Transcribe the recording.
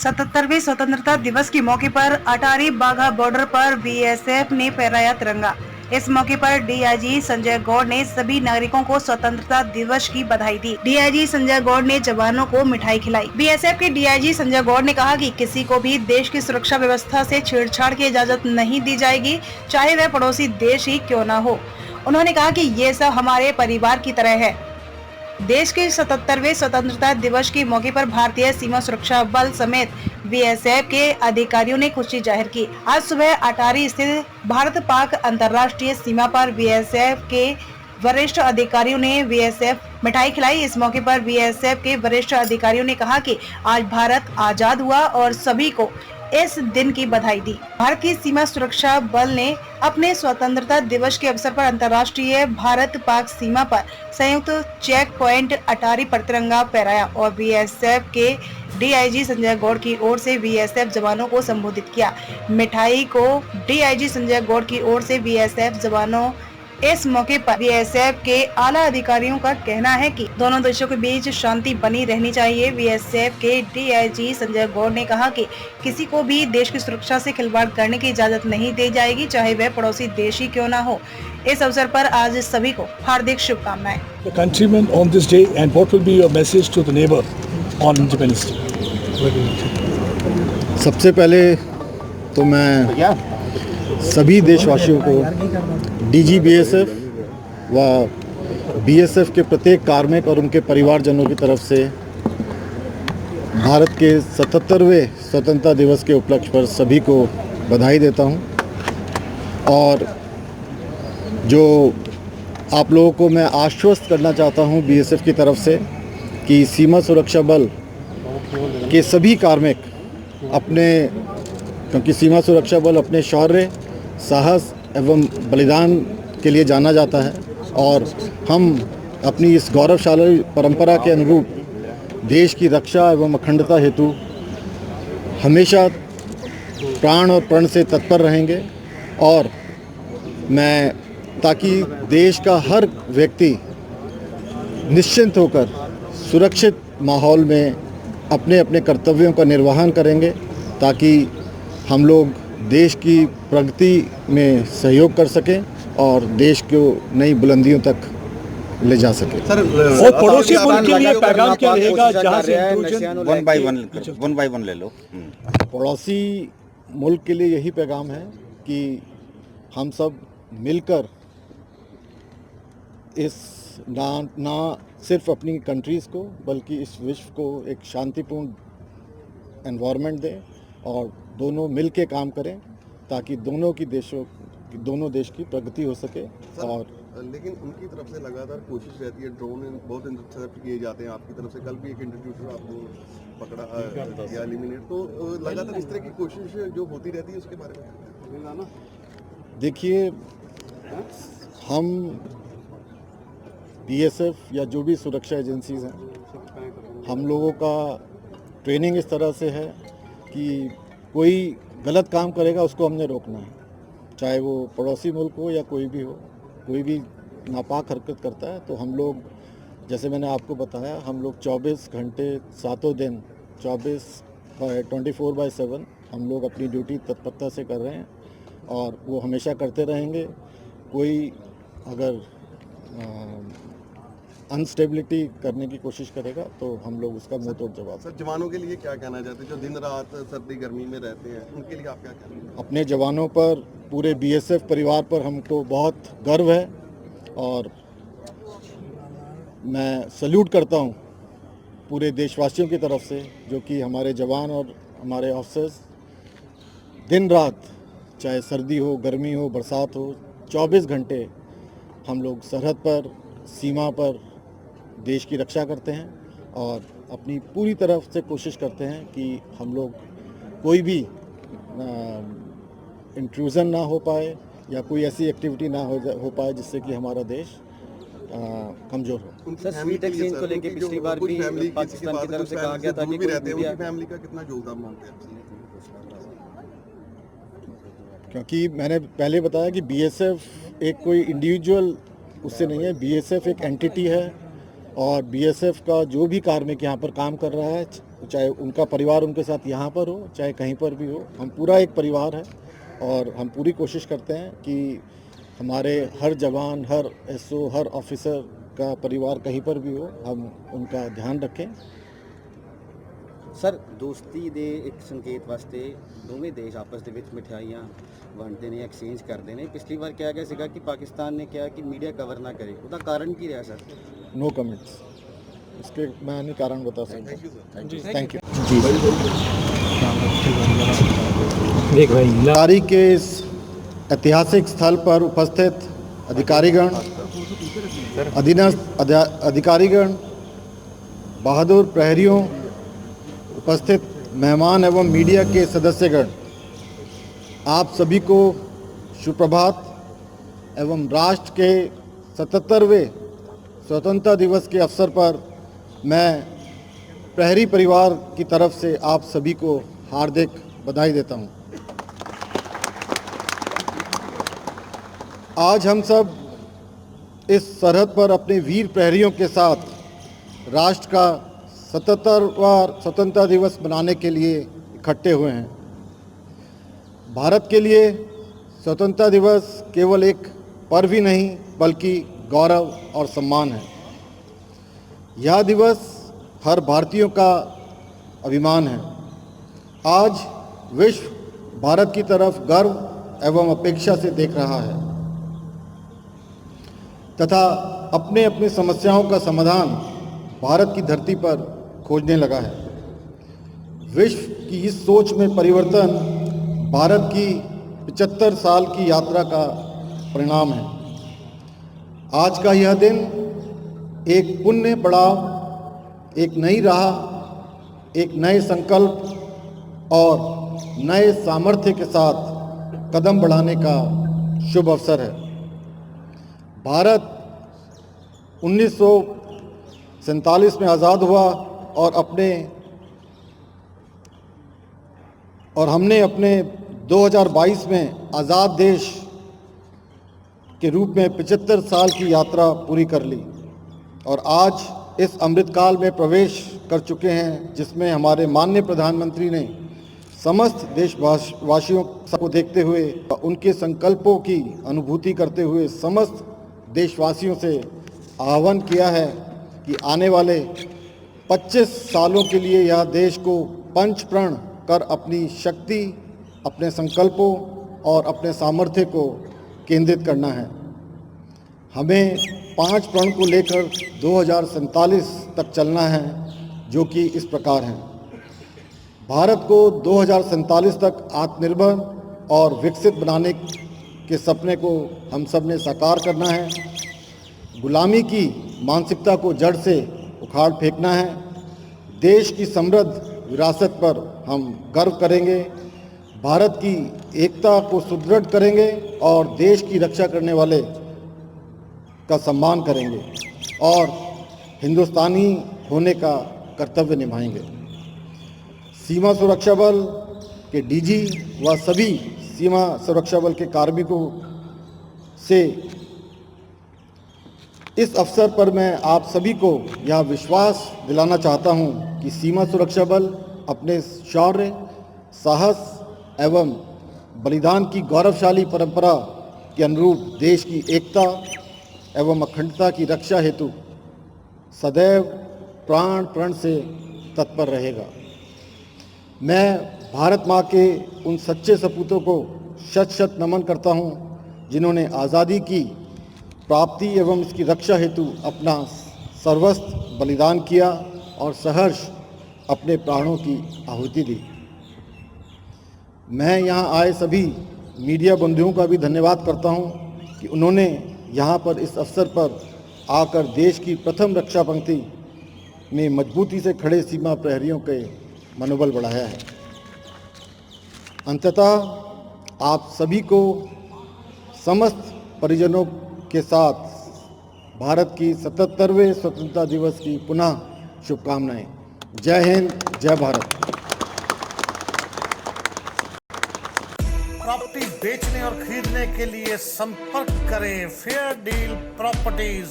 77वें स्वतंत्रता दिवस के मौके पर अटारी बाघा बॉर्डर पर बीएसएफ ने फहराया तिरंगा। इस मौके पर डीआईजी संजय गौड़ ने सभी नागरिकों को स्वतंत्रता दिवस की बधाई दी। डीआईजी संजय गौड़ ने जवानों को मिठाई खिलाई। बीएसएफ के डीआईजी संजय गौड़ ने कहा कि किसी को भी देश की सुरक्षा व्यवस्था से छेड़छाड़ की इजाजत नहीं दी जाएगी, चाहे वह पड़ोसी देश ही क्यों न हो। उन्होंने कहा कि ये सब हमारे परिवार की तरह है। देश के 77वें स्वतंत्रता दिवस के मौके पर भारतीय सीमा सुरक्षा बल समेत बीएसएफ के अधिकारियों ने खुशी जाहिर की। आज सुबह अटारी स्थित भारत पाक अंतर्राष्ट्रीय सीमा पर बीएसएफ के वरिष्ठ अधिकारियों ने बीएसएफ मिठाई खिलाई। इस मौके पर बीएसएफ के वरिष्ठ अधिकारियों ने कहा कि आज भारत आजाद हुआ और सभी को इस दिन की बधाई दी। भारत की सीमा सुरक्षा बल ने अपने स्वतंत्रता दिवस के अवसर पर अंतर्राष्ट्रीय भारत पाक सीमा पर संयुक्त चेक पॉइंट अटारी पर तिरंगा फहराया और बीएसएफ के डीआईजी संजय गौड़ की ओर से बीएसएफ जवानों को संबोधित किया। मिठाई को डीआईजी संजय गौड़ की ओर से बीएसएफ जवानों इस मौके पर बीएसएफ के आला अधिकारियों का कहना है कि दोनों देशों के बीच शांति बनी रहनी चाहिए। बीएसएफ के डीआईजी संजय गौड़ ने कहा कि किसी को भी देश की सुरक्षा से खिलवाड़ करने की इजाजत नहीं दी जाएगी, चाहे वह पड़ोसी देश ही क्यों ना हो। इस अवसर पर आज सभी को हार्दिक शुभकामनाएं। The countrymen on this day and what will be your message to the neighbor on Independence Day? सबसे पहले तो मैं सभी देशवासियों को डीजी बीएसएफ व बीएसएफ के प्रत्येक कार्मिक और उनके परिवारजनों की तरफ से भारत के 77वें स्वतंत्रता दिवस के उपलक्ष्य पर सभी को बधाई देता हूं। और जो आप लोगों को मैं आश्वस्त करना चाहता हूं बीएसएफ की तरफ से कि सीमा सुरक्षा बल के सभी कार्मिक क्योंकि सीमा सुरक्षा बल अपने शौर्य, साहस एवं बलिदान के लिए जाना जाता है और हम अपनी इस गौरवशाली परंपरा के अनुरूप देश की रक्षा एवं अखंडता हेतु हमेशा प्राण और प्रण से तत्पर रहेंगे। और मैं ताकि देश का हर व्यक्ति निश्चिंत होकर सुरक्षित माहौल में अपने अपने कर्तव्यों का निर्वहन करेंगे, ताकि हम लोग देश की प्रगति में सहयोग कर सकें और देश को नई बुलंदियों तक ले जा सके। सर, और पड़ोसी मुल्क के लिए पैगाम क्या रहेगा जहां से वन बाय वन ले लो। पड़ोसी मुल्क के लिए यही पैगाम है कि हम सब मिलकर इस ना सिर्फ अपनी कंट्रीज़ को बल्कि इस विश्व को एक शांतिपूर्ण एनवायरनमेंट दें और दोनों मिल के काम करें ताकि दोनों देश की प्रगति हो सके। और लेकिन उनकी तरफ से लगातार कोशिश रहती है, ड्रोन बहुत इंटरसेप्ट किए जाते हैं आपकी तरफ से। कल भी एक इंटरव्यू आपको पकड़ा या एलिमिनेट, तो लगातार इस तरह की कोशिश जो होती रहती है उसके बारे में देखिए, हम बीएसएफ या जो भी सुरक्षा एजेंसीज हैं, हम लोगों का ट्रेनिंग इस तरह से है कि कोई गलत काम करेगा उसको हमने रोकना है, चाहे वो पड़ोसी मुल्क हो या कोई भी हो। कोई भी नापाक हरकत करता है तो हम लोग, जैसे मैंने आपको बताया, हम लोग 24 घंटे सातों दिन 24/7 हम लोग अपनी ड्यूटी तत्परता से कर रहे हैं और वो हमेशा करते रहेंगे। कोई अगर अनस्टेबिलिटी करने की कोशिश करेगा तो हम लोग उसका मुंह तोड़ जवाब। सर, जवानों के लिए क्या कहना चाहते हैं जो दिन रात सर्दी गर्मी में रहते हैं, उनके लिए आप क्या कहना चाहते हैं? अपने जवानों पर, पूरे बीएसएफ परिवार पर हमको बहुत गर्व है और मैं सल्यूट करता हूं पूरे देशवासियों की तरफ से, जो कि हमारे जवान और हमारे ऑफिसर्स दिन रात, चाहे सर्दी हो, गर्मी हो, बरसात हो, 24 घंटे हम लोग सरहद पर, सीमा पर देश की रक्षा करते हैं और अपनी पूरी तरफ से कोशिश करते हैं कि हम लोग कोई भी इंट्रूजन ना हो पाए या कोई ऐसी एक्टिविटी ना हो पाए जिससे कि हमारा देश कमज़ोर हो। सर, स्वीट एक्सचेंज को लेके पिछली बार भी पाकिस्तान की तरफ से कहा गया था कि उनकी फैमिली का कितना योगदान मानते हैं? क्योंकि मैंने पहले बताया कि बीएसएफ एक कोई इंडिविजुअल उससे नहीं है, बीएसएफ एक एंटिटी है और बीएसएफ का जो भी कार्मिक यहाँ पर काम कर रहा है, चाहे उनका परिवार उनके साथ यहाँ पर हो चाहे कहीं पर भी हो, हम पूरा एक परिवार है और हम पूरी कोशिश करते हैं कि हमारे हर जवान, हर एसओ, हर ऑफिसर का परिवार कहीं पर भी हो, हम उनका ध्यान रखें। ਸਰ ਦੋਸਤੀ ਦੇ ਇੱਕ ਸੰਕੇਤ ਵਾਸਤੇ ਦੋਵੇਂ ਦੇਸ਼ ਆਪਸ ਦੇ ਵਿੱਚ ਮਠਿਆਈਆਂ ਵੰਡਦੇ ਨੇ, ਐਕਸਚੇਂਜ ਕਰਦੇ ਨੇ। ਪਿਛਲੀ ਵਾਰ ਕਿਹਾ ਗਿਆ ਸੀਗਾ ਕਿ ਪਾਕਿਸਤਾਨ ਨੇ ਕਿਹਾ ਕਿ ਮੀਡੀਆ ਕਵਰ ਨਾ ਕਰੇ, ਉਹਦਾ ਕਾਰਨ ਕੀ ਰਿਹਾ ਸਰ? नो कमेंट्स, इसके मैं नहीं कारण बता सकता। थैंक यू जी। तारीख के इस ऐतिहासिक स्थल पर उपस्थित अधिकारीगण, अधीनस्थ अधिकारीगण, बहादुर प्रहरियों, उपस्थित मेहमान एवं मीडिया के सदस्यगण, आप सभी को सुप्रभात एवं राष्ट्र के 77वें स्वतंत्रता दिवस के अवसर पर मैं प्रहरी परिवार की तरफ से आप सभी को हार्दिक बधाई देता हूं। आज हम सब इस सरहद पर अपने वीर प्रहरियों के साथ राष्ट्र का 77वां स्वतंत्रता दिवस मनाने के लिए इकट्ठे हुए हैं। भारत के लिए स्वतंत्रता दिवस केवल एक पर्व ही नहीं बल्कि गौरव और सम्मान है। यह दिवस हर भारतीयों का अभिमान है। आज विश्व भारत की तरफ गर्व एवं अपेक्षा से देख रहा है तथा अपने अपने समस्याओं का समाधान भारत की धरती पर खोजने लगा है। विश्व की इस सोच में परिवर्तन भारत की 75 साल की यात्रा का परिणाम है। आज का यह दिन एक पुण्य पड़ाव, एक नई राह, एक नए संकल्प और नए सामर्थ्य के साथ कदम बढ़ाने का शुभ अवसर है। भारत 1947 में आज़ाद हुआ और हमने अपने 2022 में आज़ाद देश के रूप में 75 साल की यात्रा पूरी कर ली और आज इस अमृतकाल में प्रवेश कर चुके हैं, जिसमें हमारे माननीय प्रधानमंत्री ने समस्त देशवासियों को देखते हुए, उनके संकल्पों की अनुभूति करते हुए समस्त देशवासियों से आह्वान किया है कि आने वाले 25 सालों के लिए यह देश को पंच प्रण कर अपनी शक्ति, अपने संकल्पों और अपने सामर्थ्य को केंद्रित करना है। हमें 5 प्रण को लेकर 2047 तक चलना है, जो कि इस प्रकार हैं। भारत को 2047 तक आत्मनिर्भर और विकसित बनाने के सपने को हम सब ने साकार करना है। गुलामी की मानसिकता को जड़ से उखाड़ फेंकना है। देश की समृद्ध विरासत पर हम गर्व करेंगे, भारत की एकता को सुदृढ़ करेंगे और देश की रक्षा करने वाले का सम्मान करेंगे और हिंदुस्तानी होने का कर्तव्य निभाएंगे। सीमा सुरक्षा बल के डीजी व सभी सीमा सुरक्षा बल के कार्मिकों से इस अवसर पर मैं आप सभी को यह विश्वास दिलाना चाहता हूं कि सीमा सुरक्षा बल अपने शौर्य, साहस एवं बलिदान की गौरवशाली परंपरा के अनुरूप देश की एकता एवं अखंडता की रक्षा हेतु सदैव प्राण प्रण से तत्पर रहेगा। मैं भारत माँ के उन सच्चे सपूतों को शत शत नमन करता हूँ, जिन्होंने आज़ादी की प्राप्ति एवं इसकी रक्षा हेतु अपना सर्वस्व बलिदान किया और सहर्ष अपने प्राणों की आहुति दी। मैं यहाँ आए सभी मीडिया बंधुओं का भी धन्यवाद करता हूँ कि उन्होंने यहाँ पर इस अवसर पर आकर देश की प्रथम रक्षा पंक्ति में मजबूती से खड़े सीमा प्रहरियों के मनोबल बढ़ाया है। अंततः आप सभी को समस्त परिजनों के साथ भारत की 77वें स्वतंत्रता दिवस की पुनः शुभकामनाएं। जय हिंद, जय भारत। प्रॉपर्टी बेचने और खरीदने के लिए संपर्क करें फेयर डील प्रॉपर्टीज।